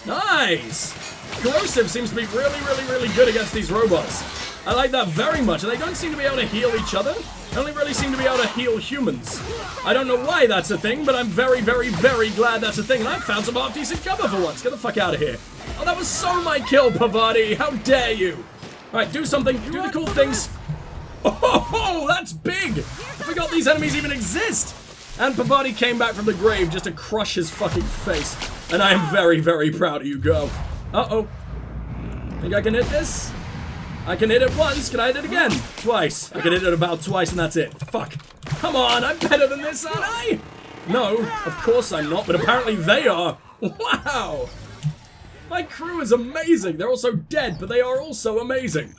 Nice! Corrosive seems to be really good against these robots. I like that very much, and they don't seem to be able to heal each other. They only really seem to be able to heal humans. I don't know why that's a thing, but I'm very glad that's a thing, and I found some half-decent cover for once. Get the fuck out of here. Oh, that was so my kill, Pavati. How dare you? Alright, do something. Do the cool things. Oh, that's big! I forgot these enemies even exist! And Pavati came back from the grave just to crush his fucking face. And I am very proud of you, girl. Uh-oh. Think I can hit this? I can hit it once. Can I hit it again? Twice. I can hit it about twice and that's it. Fuck. Come on, I'm better than this, aren't I? No, of course I'm not, but apparently they are. Wow. My crew is amazing. They're also dead, but they are also amazing.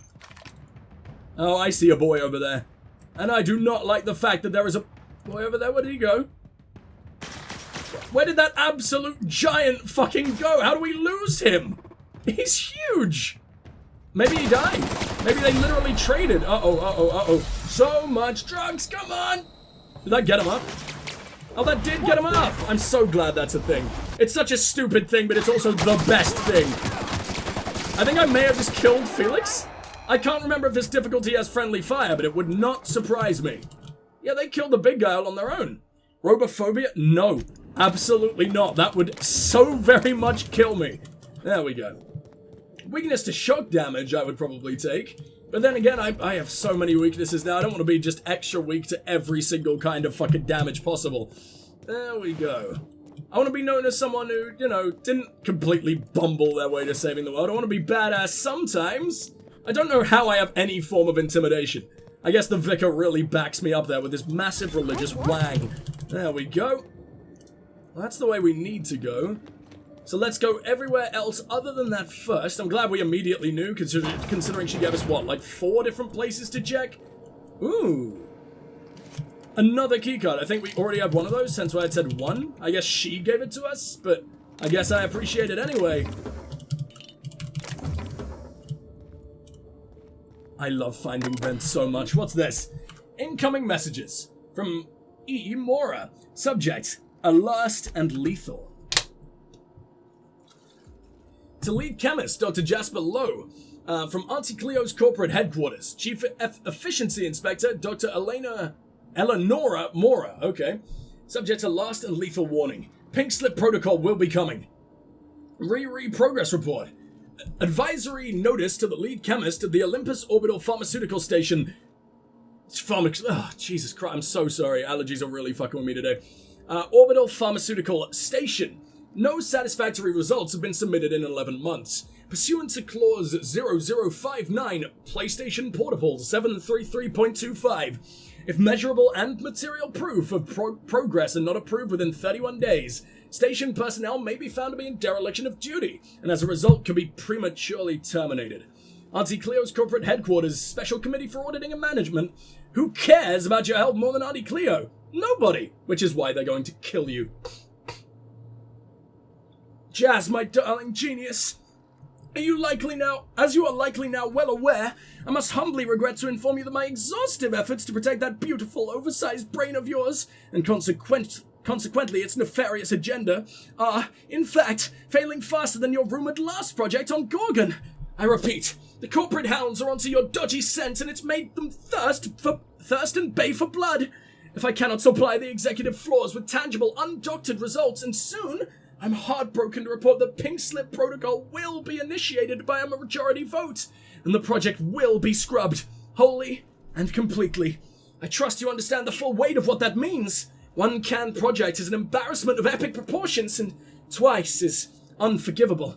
Oh, I see a boy over there. And I do not like the fact that there is a boy over there. Where did he go? Where did that absolute giant fucking go? How do we lose him? He's huge. Maybe he died. Maybe they literally traded. Uh-oh. So much drugs, come on. Did that get him up? Oh, that did get him up. I'm so glad that's a thing. It's such a stupid thing, but it's also the best thing. I think I may have just killed Felix. I can't remember if this difficulty has friendly fire, but it would not surprise me. Yeah, they killed the big guy all on their own. Robophobia? No, absolutely not. That would so very much kill me. There we go. Weakness to shock damage I would probably take. But then again, I have so many weaknesses now. I don't want to be just extra weak to every single kind of fucking damage possible. There we go. I want to be known as someone who, you know, didn't completely bumble their way to saving the world. I want to be badass sometimes. I don't know how I have any form of intimidation. I guess the vicar really backs me up there with this massive religious wang. There we go. Well, that's the way we need to go. So let's go everywhere else other than that first. I'm glad we immediately knew, considering she gave us, what, like 4 different places to check? Ooh. Another keycard. I think we already have one of those, since I had said 1. I guess she gave it to us, but I guess I appreciate it anyway. I love finding vents so much. What's this? Incoming messages from E. Mora. Subject, a last and lethal. To lead chemist, Dr. Jasper Lowe, from Auntie Cleo's corporate headquarters. Chief Efficiency Inspector, Dr. Eleonora Mora. Okay. Subject to last and lethal warning. Pink slip protocol will be coming. Progress report. Advisory notice to the lead chemist of the Olympus Orbital Pharmaceutical Station. Oh, Jesus Christ, I'm so sorry. Allergies are really fucking with me today. Orbital Pharmaceutical Station. No satisfactory results have been submitted in 11 months. Pursuant to Clause 0059, PlayStation Portable 733.25, if measurable and material proof of progress are not approved within 31 days, station personnel may be found to be in dereliction of duty, and as a result can be prematurely terminated. Auntie Cleo's corporate headquarters, Special Committee for Auditing and Management. Who cares about your health more than Auntie Cleo? Nobody! Which is why they're going to kill you. Jazz, my darling genius. As you are likely now well aware, I must humbly regret to inform you that my exhaustive efforts to protect that beautiful, oversized brain of yours, and consequently its nefarious agenda, are, in fact, failing faster than your rumoured last project on Gorgon. I repeat, the corporate hounds are onto your dodgy scent, and it's made them thirst and bay for blood. If I cannot supply the executive floors with tangible, undoctored results, and soon, I'm heartbroken to report that Pink Slip Protocol will be initiated by a majority vote, and the project will be scrubbed, wholly and completely. I trust you understand the full weight of what that means. One canned project is an embarrassment of epic proportions, and twice is unforgivable.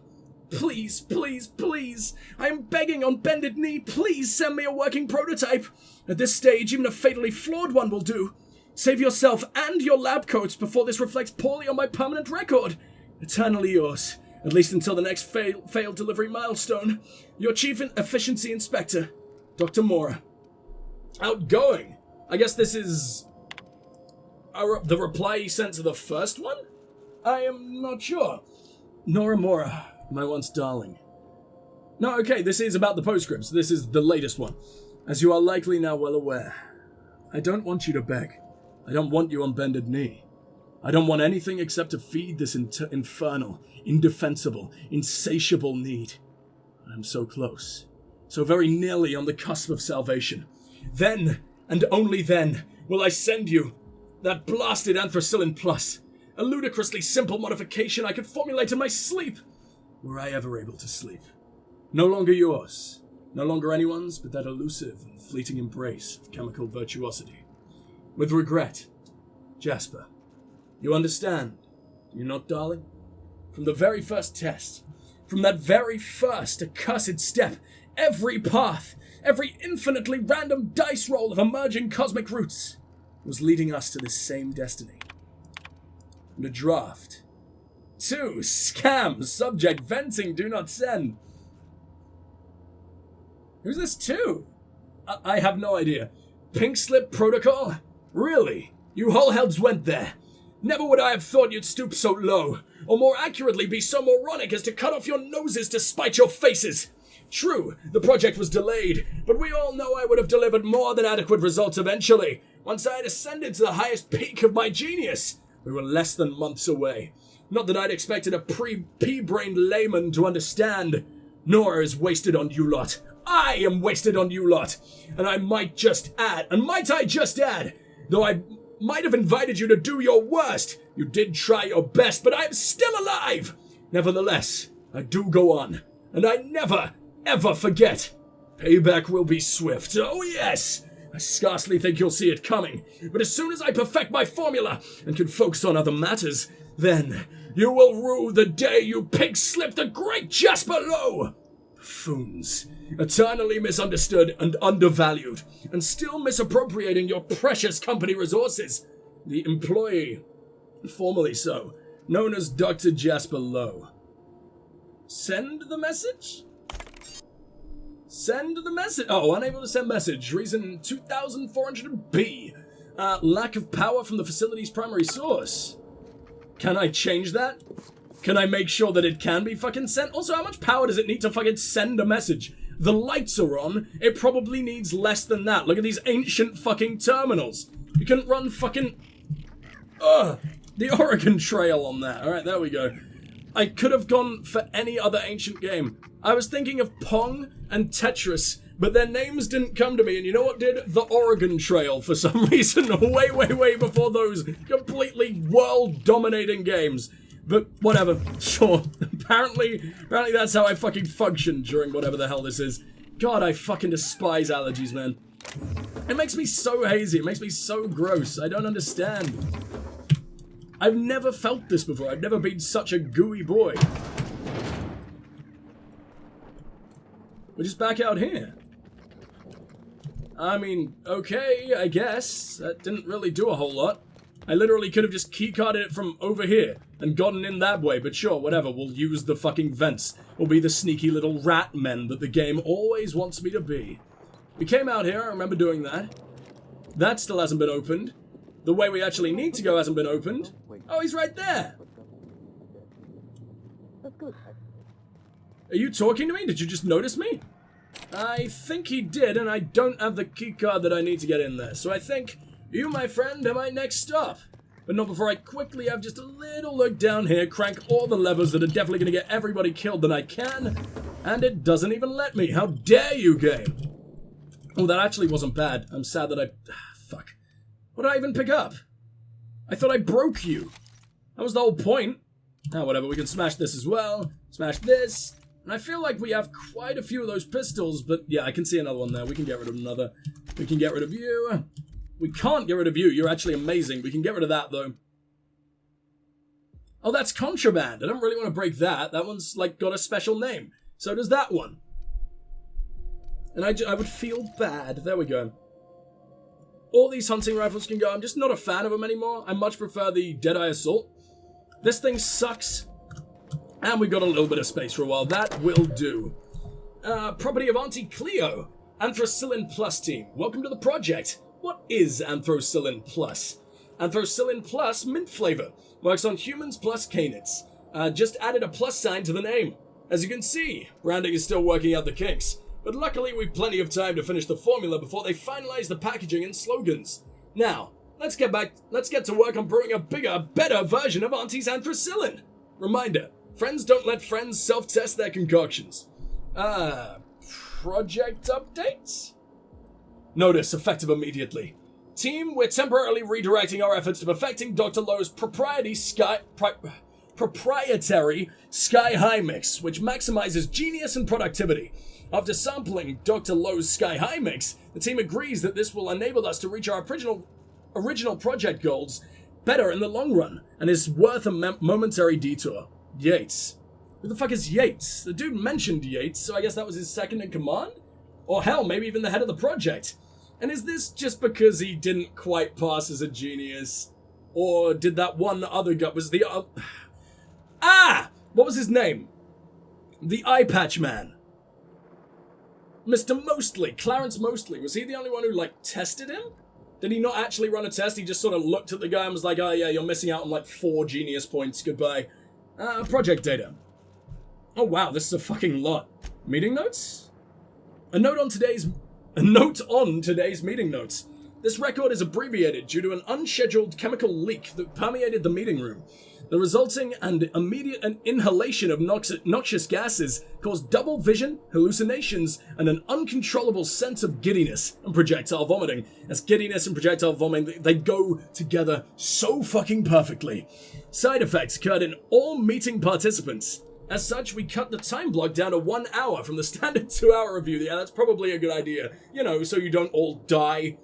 Please, please, please, I am begging on bended knee, please send me a working prototype. At this stage, even a fatally flawed one will do. Save yourself and your lab coats before this reflects poorly on my permanent record. Eternally yours, at least until the next failed delivery milestone. Your Chief Efficiency Inspector, Dr. Mora. Outgoing. I guess this is the reply he sent to the first one? I am not sure. Nora Mora, my once darling. No, okay, this is about the postscripts. This is the latest one. As you are likely now well aware, I don't want you to beg. I don't want you on bended knee. I don't want anything except to feed this infernal, indefensible, insatiable need. I'm so close, so very nearly on the cusp of salvation. Then, and only then, will I send you that blasted Anthracillin Plus, a ludicrously simple modification I could formulate in my sleep, were I ever able to sleep. No longer yours, no longer anyone's but that elusive and fleeting embrace of chemical virtuosity. With regret, Jasper. You understand, do you not, darling? From the very first test, from that very first accursed step, every path, every infinitely random dice roll of emerging cosmic roots was leading us to this same destiny. And a draft. 2. Scam. Subject. Venting. Do not send. Who's this 2? I have no idea. Pink Slip Protocol? Really? You wholeheads went there. Never would I have thought you'd stoop so low, or more accurately be so moronic as to cut off your noses to spite your faces. True, the project was delayed, but we all know I would have delivered more than adequate results eventually, once I had ascended to the highest peak of my genius. We were less than months away. Not that I'd expected a pea-brained layman to understand, nor is wasted on you lot. I am wasted on you lot, and might I just add, though I might have invited you to do your worst, you did try your best, but I am still alive. Nevertheless, I do go on, and I never, ever forget. Payback will be swift. Oh yes! I scarcely think you'll see it coming, but as soon as I perfect my formula and can focus on other matters, then you will rue the day you pig-slipped the great Jasper low. Buffoons, eternally misunderstood and undervalued, and still misappropriating your precious company resources. The employee, formerly so, known as Dr. Jasper Lowe. Send the message? Send the message. Oh, unable to send message. Reason 2400B. Lack of power from the facility's primary source. Can I change that? Can I make sure that it can be fucking sent? Also, how much power does it need to fucking send a message? The lights are on. It probably needs less than that. Look at these ancient fucking terminals. You couldn't run fucking... the Oregon Trail on that. Alright, there we go. I could have gone for any other ancient game. I was thinking of Pong and Tetris, but their names didn't come to me, and you know what did? The Oregon Trail, for some reason, way before those completely world-dominating games. But whatever, sure. Apparently that's how I fucking function during whatever the hell this is. God, I fucking despise allergies, man. It makes me so hazy, it makes me so gross, I don't understand. I've never felt this before, I've never been such a gooey boy. We're just back out here. I mean, okay, I guess. That didn't really do a whole lot. I literally could have just keycarded it from over here and gotten in that way, but sure, whatever, we'll use the fucking vents. We'll be the sneaky little rat men that the game always wants me to be. We came out here, I remember doing that. That still hasn't been opened. The way we actually need to go hasn't been opened. Oh, he's right there! Are you talking to me? Did you just notice me? I think he did, and I don't have the keycard that I need to get in there, so I think... You, my friend, are my next stop. But not before I quickly have just a little look down here, crank all the levers that are definitely going to get everybody killed that I can, and it doesn't even let me. How dare you, game? Oh, that actually wasn't bad. I'm sad that fuck. What did I even pick up? I thought I broke you. That was the whole point. Now, whatever, we can smash this as well. Smash this. And I feel like we have quite a few of those pistols, but yeah, I can see another one there. We can get rid of another. We can get rid of you. We can't get rid of you. You're actually amazing. We can get rid of that, though. Oh, that's contraband. I don't really want to break that. That one's, like, got a special name. So does that one. And I would feel bad. There we go. All these hunting rifles can go. I'm just not a fan of them anymore. I much prefer the Deadeye Assault. This thing sucks. And we got a little bit of space for a while. That will do. Property of Auntie Cleo. Anthracillin Plus team. Welcome to the project. What is Anthracillin Plus? Anthracillin Plus mint flavor. Works on humans plus canids. Just added a plus sign to the name. As you can see, branding is still working out the kinks. But luckily we've plenty of time to finish the formula before they finalize the packaging and slogans. Now, Let's get to work on brewing a bigger, better version of Auntie's Anthracillin. Reminder, friends don't let friends self-test their concoctions. Project updates? Notice effective immediately. Team, we're temporarily redirecting our efforts to perfecting Dr. Lowe's proprietary Sky High mix, which maximizes genius and productivity. After sampling Dr. Lowe's Sky High mix, the team agrees that this will enable us to reach our original project goals better in the long run, and is worth a momentary detour. Yates. Who the fuck is Yates? The dude mentioned Yates, so I guess that was his second in command? Or hell, maybe even the head of the project. And is this just because he didn't quite pass as a genius? Or did that one other guy, was the what was his name? The eye patch man. Mr. Mostly, Clarence Mostly. Was he the only one who, like, tested him? Did he not actually run a test? He just sort of looked at the guy and was like, oh yeah, you're missing out on like 4 genius points, goodbye. Project data. Oh wow, this is a fucking lot. Meeting notes? A note on today's meeting notes. This record is abbreviated due to an unscheduled chemical leak that permeated the meeting room. The resulting and immediate inhalation of noxious gases caused double vision, hallucinations, and an uncontrollable sense of giddiness and projectile vomiting. As giddiness and projectile vomiting, they go together so fucking perfectly. Side effects occurred in all meeting participants. As such, we cut the time block down to 1 hour from the standard 2-hour review. Yeah, that's probably a good idea. You know, so you don't all die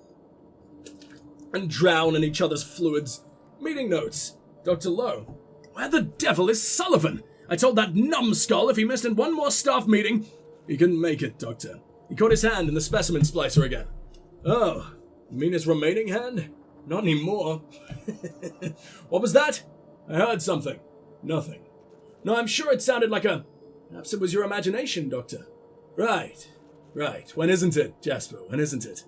and drown in each other's fluids. Meeting notes. Dr. Lowe. Where the devil is Sullivan? I told that numbskull if he missed in one more staff meeting, he couldn't make it, Doctor. He caught his hand in the specimen splicer again. Oh, you mean his remaining hand? Not anymore. What was that? I heard something. Nothing. No, I'm sure it sounded like a... Perhaps it was your imagination, Doctor. Right. When isn't it, Jasper? When isn't it?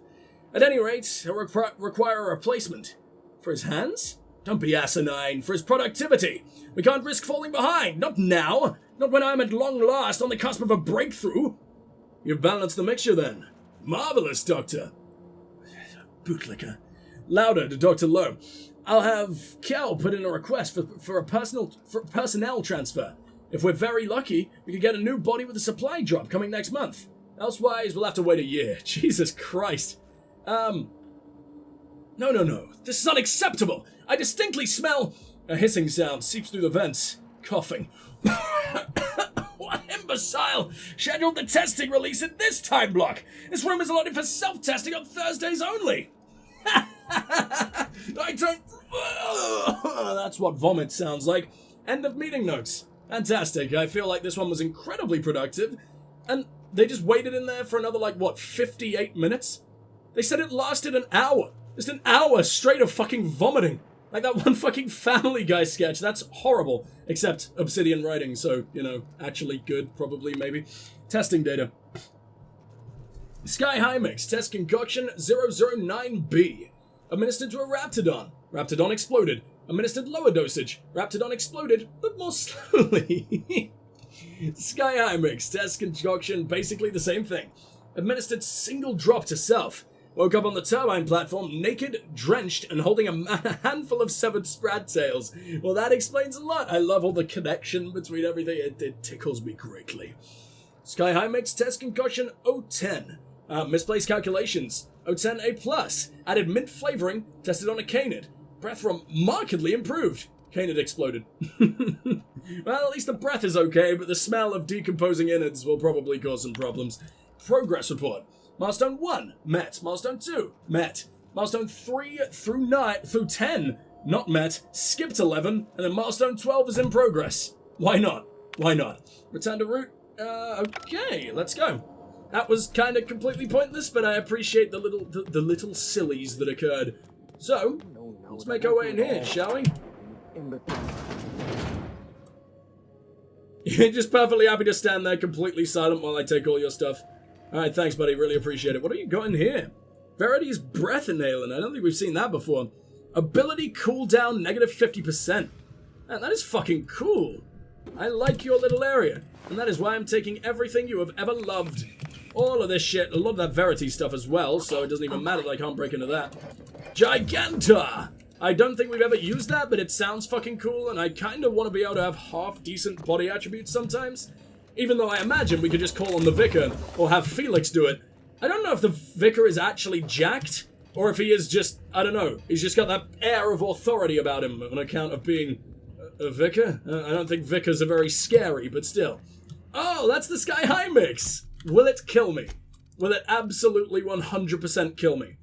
At any rate, he'll require a replacement. For his hands? Don't be asinine. For his productivity. We can't risk falling behind. Not now. Not when I'm at long last on the cusp of a breakthrough. You've balanced the mixture then. Marvelous, Doctor. Bootlicker. Louder to Dr. Lowe. I'll have Kel put in a request for a personnel transfer. If we're very lucky, we could get a new body with a supply drop coming next month. Elsewise, we'll have to wait a year. Jesus Christ. No. This is unacceptable. I distinctly smell... A hissing sound seeps through the vents. Coughing. What imbecile scheduled the testing release in this time block? This room is allotted for self-testing on Thursdays only. I don't... That's what vomit sounds like. End of meeting notes. Fantastic. I feel like this one was incredibly productive. And they just waited in there for another, 58 minutes? They said it lasted an hour. Just an hour straight of fucking vomiting. Like that one fucking Family Guy sketch. That's horrible. Except Obsidian writing, so, actually good, probably, maybe. Testing data. Sky High Mix, test concoction 009B. Administered to a Raptidon. Raptidon exploded. Administered lower dosage. Raptidon exploded, but more slowly. Sky High Mix, test concoction, basically the same thing. Administered single drop to self. Woke up on the turbine platform, naked, drenched, and holding a handful of severed sprat tails. Well, that explains a lot. I love all the connection between everything. It tickles me greatly. Sky High Mix, test concoction 010. Misplaced calculations. 010A+. Added mint flavoring. Tested on a canid. Breath from markedly improved. Canid exploded. Well, at least the breath is okay, but the smell of decomposing innards will probably cause some problems. Progress report. Milestone 1, met. Milestone 2, met. Milestone 3 through 10, not met. Skipped 11, and then milestone 12 is in progress. Why not? Return to route? Okay, let's go. That was kind of completely pointless, but I appreciate the little sillies that occurred. So, let's make our way in here, shall we? You're just perfectly happy to stand there completely silent while I take all your stuff. Alright, thanks, buddy. Really appreciate it. What do you got in here? Verity's breath inhalant. I don't think we've seen that before. Ability cooldown -50%. Man, that is fucking cool. I like your little area. And that is why I'm taking everything you have ever loved. All of this shit. A lot of that Verity stuff as well, so it doesn't even matter that I can't break into that. Giganta! I don't think we've ever used that, but it sounds fucking cool, and I kind of want to be able to have half-decent body attributes sometimes. Even though I imagine we could just call on the Vicar, or have Felix do it. I don't know if the Vicar is actually jacked, or if he is just, I don't know, he's just got that air of authority about him on account of being a Vicar. I don't think Vicars are very scary, but still. Oh, that's the Sky High mix! Will it kill me? Will it absolutely 100% kill me?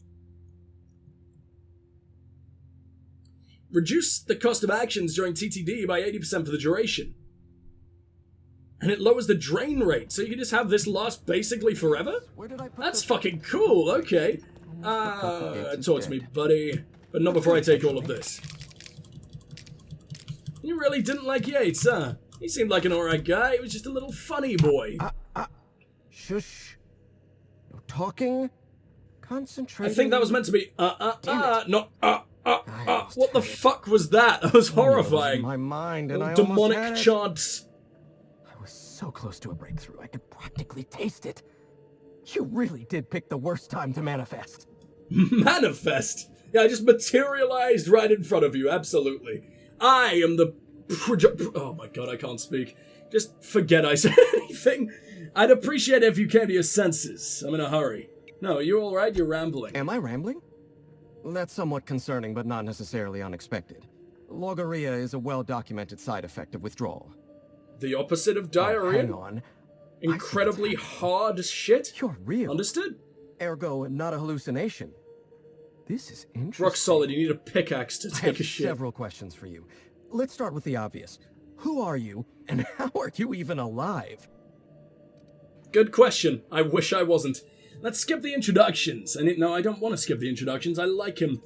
Reduce the cost of actions during TTD by 80% for the duration. And it lowers the drain rate, so you can just have this last basically forever? That's fucking cool, okay. Talk to me, buddy. But not before I take all of this. You really didn't like Yates, huh? He seemed like an alright guy, he was just a little funny boy. Shush. No talking. Concentrate. I think that was meant to be, not, what the fuck was that? That was horrifying. My mind and I demonic chants. I was so close to a breakthrough, I could practically taste it. You really did pick the worst time to manifest. Manifest? Yeah, I just materialized right in front of you, absolutely. I am the oh my god, I can't speak. Just forget I said anything. I'd appreciate it if you came to your senses. I'm in a hurry. No, are you alright? You're rambling. Am I rambling? That's somewhat concerning, but not necessarily unexpected. Logorrhea is a well-documented side effect of withdrawal. The opposite of diarrhea? Hang on. Incredibly hard shit? You're real. Understood? Ergo, not a hallucination. This is interesting. Rock solid, you need a pickaxe to take a shit. I have several questions for you. Let's start with the obvious. Who are you, and how are you even alive? Good question. I wish I wasn't. Let's skip the introductions. No, I don't want to skip the introductions. I like him.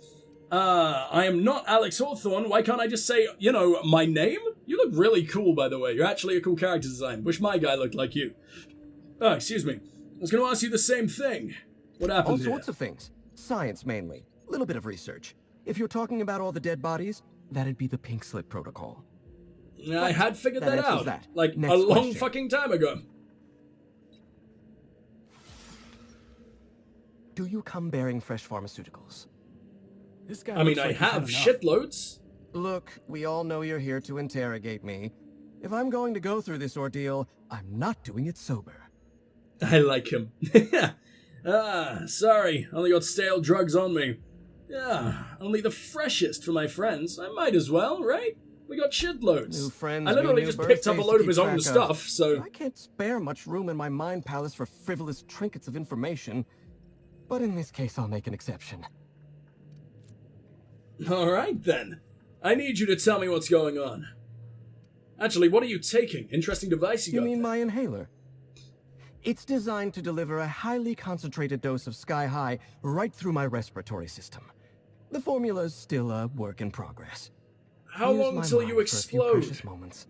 I am not Alex Hawthorne. Why can't I just say, you know, my name? You look really cool, by the way. You're actually a cool character design. Wish my guy looked like you. Oh, excuse me. I was going to ask you the same thing. What happened here? All sorts of things. Science, mainly. A little bit of research. If you're talking about all the dead bodies, that'd be the Pink Slip Protocol. I had figured that out. Like, Next a long question. fucking time ago. Do you come bearing fresh pharmaceuticals? This guy I mean, looks I like he's have had enough. shitloads. Look, we all know you're here to interrogate me. If I'm going to go through this ordeal, I'm not doing it sober. I like him. Sorry. Only got stale drugs on me. Yeah, only the freshest for my friends. I might as well, right? We got shitloads. New friends, I literally new just picked up a birthdays load to of his keep own track stuff, so... I can't spare much room in my mind palace for frivolous trinkets of information. But in this case, I'll make an exception. Alright then. I need you to tell me what's going on. Actually, what are you taking? Interesting device you got You mean there. my inhaler? It's designed to deliver a highly concentrated dose of Sky High right through my respiratory system. The formula's still a work in progress. How Use long my till mind you for a few explode? precious moments.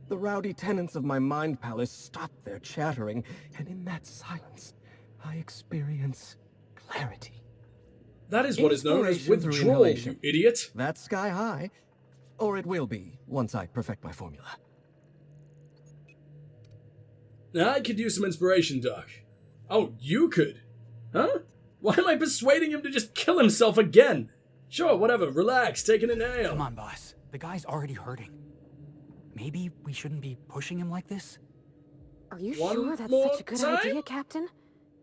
The rowdy tenants of my mind palace stop their chattering, and in that silence, I experience clarity. That is what is known as Inspiration through withdrawal, you inhalation. idiot. That's Sky High. Or it will be, once I perfect my formula. I could use some inspiration, Doc. Oh, you could? Huh? Why am I persuading him to just kill himself again? Sure, whatever, relax, take an inhale. Come on, boss. The guy's already hurting. Maybe we shouldn't be pushing him like this? Are you One sure that's more such a good time? idea, Captain?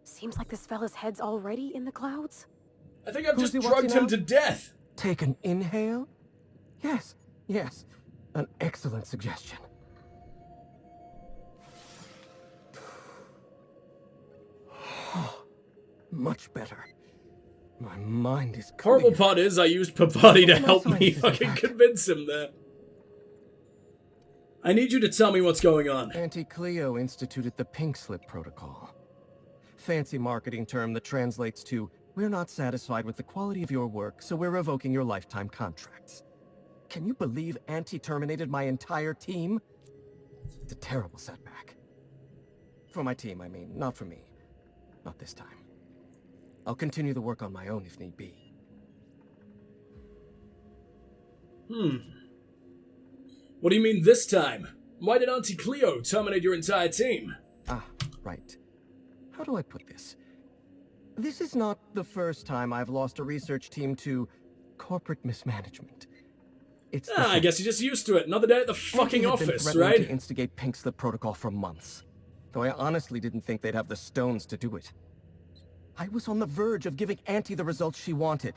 Seems like this fella's head's already in the clouds. I think I've Who's just he watching drugged him now? to death. Take an inhale? Yes, yes. An excellent suggestion. Much better. My mind is clear. Horrible part is I used Papati to My help me science is fucking back. convince him there. I need you to tell me what's going on. Auntie Cleo instituted the Pink Slip Protocol. Fancy marketing term that translates to, we're not satisfied with the quality of your work, so we're revoking your lifetime contracts. Can you believe Auntie terminated my entire team? It's a terrible setback. For my team, I mean, not for me. Not this time. I'll continue the work on my own if need be. What do you mean this time? Why did Auntie Cleo terminate your entire team? Ah, right. How do I put this? This is not the first time I've lost a research team to corporate mismanagement. It's I guess you're just used to it. Another day at the fucking office, right? To instigate Pink Slip Protocol for months, though I honestly didn't think they'd have the stones to do it. I was on the verge of giving Auntie the results she wanted.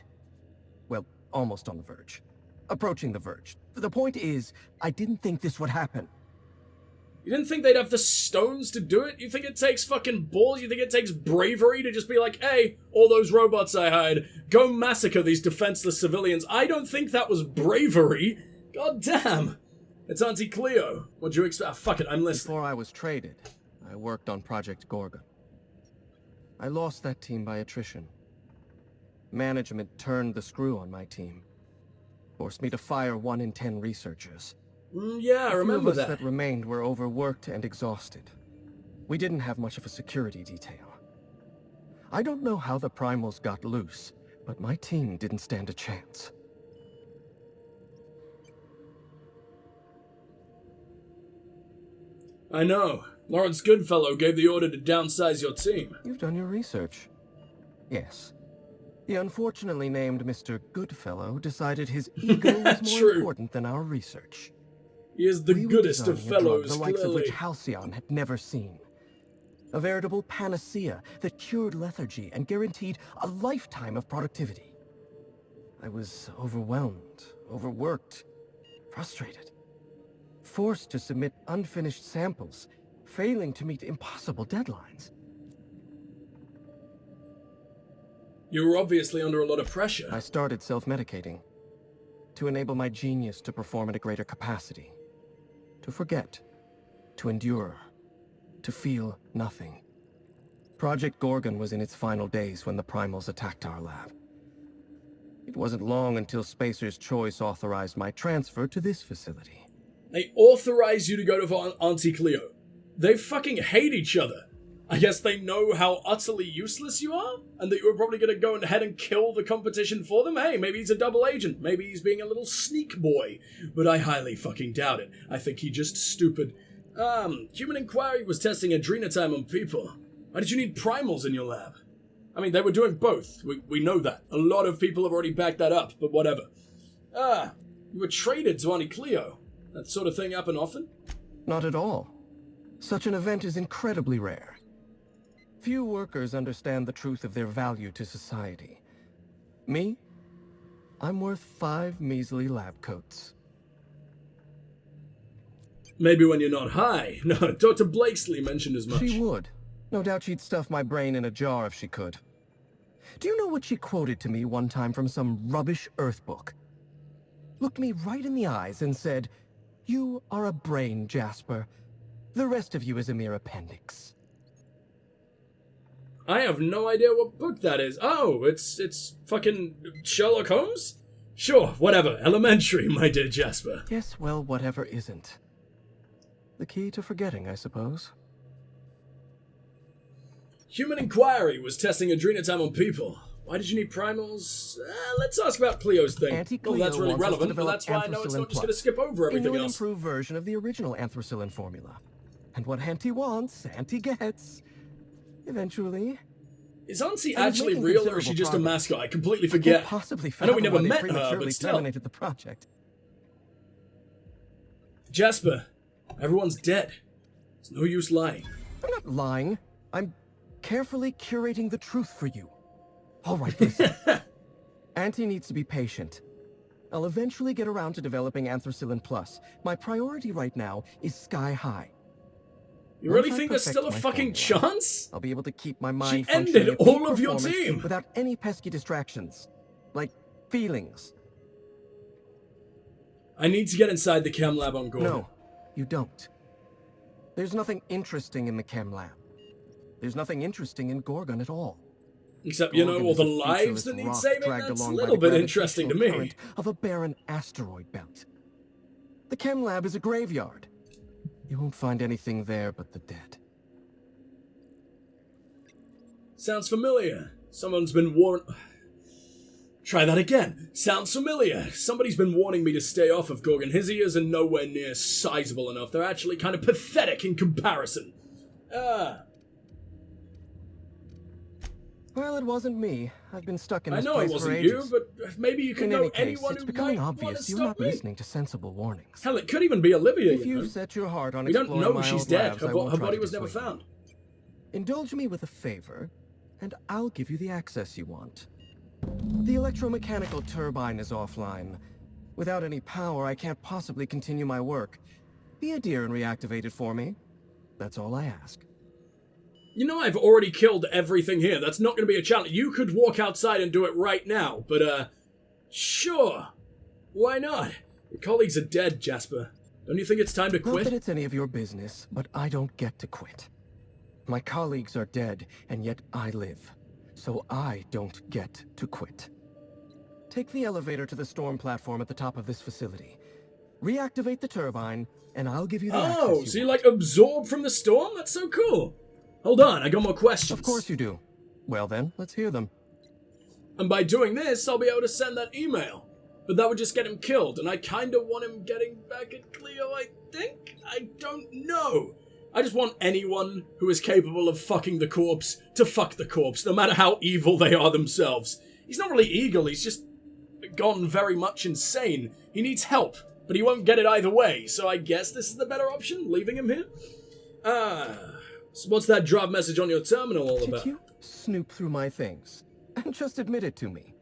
Well, almost on the verge. Approaching the verge. The point is, I didn't think this would happen. You didn't think they'd have the stones to do it? You think it takes fucking balls? You think it takes bravery to just be like, hey, all those robots I hired, go massacre these defenseless civilians? I don't think that was bravery. God damn. It's Auntie Cleo. What'd you expect? Fuck it, I'm listening. Before I was traded, I worked on Project Gorgon. I lost that team by attrition. Management turned the screw on my team. Forced me to fire 1 in 10 researchers. Yeah, I remember that. The few of us that remained were overworked and exhausted. We didn't have much of a security detail. I don't know how the primals got loose, but my team didn't stand a chance. I know. Lawrence Goodfellow gave the order to downsize your team. You've done your research. Yes. The unfortunately named Mr. Goodfellow decided his ego was more important than our research. He is the goodest of fellows, the likes clearly. of which Halcyon had never seen. A veritable panacea that cured lethargy and guaranteed a lifetime of productivity. I was overwhelmed, overworked, frustrated. Forced to submit unfinished samples, failing to meet impossible deadlines. You were obviously under a lot of pressure. I started self-medicating to enable my genius to perform at a greater capacity. To forget, to endure, to feel nothing. Project Gorgon was in its final days when the primals attacked our lab. It wasn't long until Spacer's Choice authorized my transfer to this facility. They authorized you to go to Auntie Cleo. They fucking hate each other. I guess they know how utterly useless you are, and that you were probably going to go ahead and kill the competition for them. Hey, maybe he's a double agent. Maybe he's being a little sneak boy. But I highly fucking doubt it. I think he just stupid. Human Inquiry was testing adrenotime on people. Why did you need primals in your lab? I mean, they were doing both. We know that. A lot of people have already backed that up, but whatever. You were traded to Auntie Cleo. That sort of thing happen often? Not at all. Such an event is incredibly rare. Few workers understand the truth of their value to society. Me? I'm worth 5 measly lab coats. Maybe when you're not high. No, Dr. Blakesley mentioned as much. She would. No doubt she'd stuff my brain in a jar if she could. Do you know what she quoted to me one time from some rubbish Earth book? Looked me right in the eyes and said, "You are a brain, Jasper. The rest of you is a mere appendix." I have no idea what book that is. Oh, it's fucking Sherlock Holmes? Sure, whatever. Elementary, my dear Jasper. Yes, well, whatever isn't. The key to forgetting, I suppose. Human Inquiry was testing adrenotime on people. Why did you need primals? Let's ask about Cleo's thing. Well, that's really relevant, but that's why I know it's not just going to skip over everything a new else. An improved version of the original anthracillin formula. And what Auntie wants, Auntie gets. Eventually. Is Auntie actually real, or is she just a mascot? I completely forget. I know we never met her, but still. Terminated the project. Jasper, everyone's dead. It's no use lying. I'm not lying. I'm carefully curating the truth for you. All right, listen. Auntie needs to be patient. I'll eventually get around to developing Anthracillin Plus. My priority right now is sky high. You really think there's still a fucking chance? I'll be able to keep my mind She ended all of your team without any pesky distractions, like feelings. I need to get inside the chem lab on Gorgon. No, you don't. There's nothing interesting in the chem lab. There's nothing interesting in Gorgon at all. Except, you know, all the lives that need saving? That's a little bit interesting to me. Of a barren asteroid belt. The chem lab is a graveyard. You won't find anything there but the dead. Sounds familiar. Someone's been warned... Try that again. Sounds familiar. Somebody's been warning me to stay off of Gorgon. His ears are nowhere near sizable enough. They're actually kind of pathetic in comparison. Well, it wasn't me. I've been stuck in I this know it place for wasn't you, ages. but maybe you can In know any case, anyone it's who becoming might want to obvious you're stop not me. listening to sensible warnings. Hell, it could even be Olivia, If you know. you've set your heart on We don't exploring know my she's old dead. labs, Her, I won't her try body to was never dissuade you. found. Indulge me with a favor, and I'll give you the access you want. The electromechanical turbine is offline. Without any power, I can't possibly continue my work. Be a dear and reactivate it for me. That's all I ask. You know I've already killed everything here. That's not going to be a challenge. You could walk outside and do it right now, but, sure. Why not? Your colleagues are dead, Jasper. Don't you think it's time to Not that quit? it's any of your business, but I don't get to quit. My colleagues are dead, and yet I live. So I don't get to quit. Take the elevator to the storm platform at the top of this facility. Reactivate the turbine, and I'll give you the access Oh, you so you, want. like, absorb from the storm? That's so cool. Hold on, I got more questions. Of course you do. Well then, let's hear them. And by doing this, I'll be able to send that email. But that would just get him killed, and I kinda want him getting back at Cleo, I think? I don't know. I just want anyone who is capable of fucking the corpse to fuck the corpse, no matter how evil they are themselves. He's not really evil, he's just gone very much insane. He needs help, but he won't get it either way, so I guess this is the better option, leaving him here? So what's that drop message on your terminal all about? Did you snoop through my things? And just admit it to me.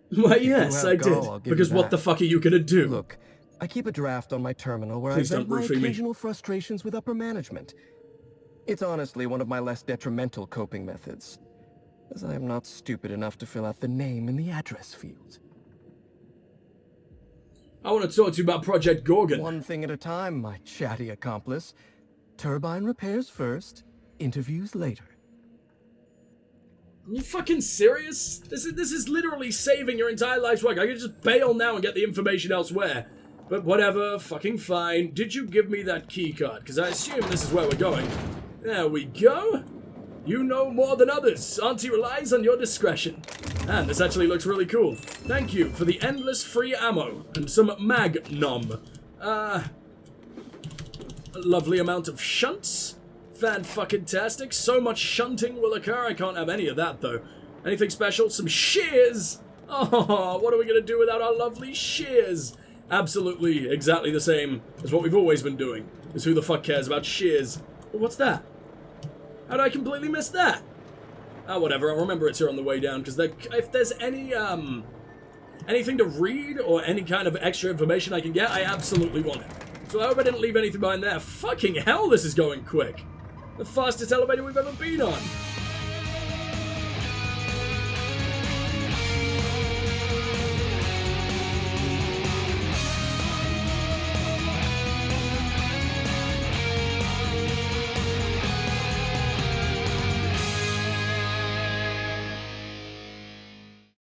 Why, If you yes, have I gall, did. I'll give Because you what that. the fuck are you gonna do? Look, I keep a draft on my terminal where Please I don't vent my roofie me. occasional frustrations with upper management. It's honestly one of my less detrimental coping methods, as I am not stupid enough to fill out the name in the address field. I want to talk to you about Project Gorgon. One thing at a time, my chatty accomplice. Turbine repairs first, interviews later. Are you fucking serious? This is literally saving your entire life's work. I could just bail now and get the information elsewhere. But whatever, fucking fine. Did you give me that key card? Because I assume this is where we're going. There we go. You know more than others. Auntie relies on your discretion. And this actually looks really cool. Thank you for the endless free ammo and some magnum. A lovely amount of shunts. Fan-fucking-tastic. So much shunting will occur. I can't have any of that, though. Anything special? Some shears. Oh, what are we going to do without our lovely shears? Absolutely exactly the same as what we've always been doing. Because who the fuck cares about shears? But what's that? How did I completely miss that? Ah, whatever. I'll remember it's here on the way down. Because if there's any, anything to read or any kind of extra information I can get, I absolutely want it. So I hope I didn't leave anything behind there. Fucking hell, this is going quick. The fastest elevator we've ever been on.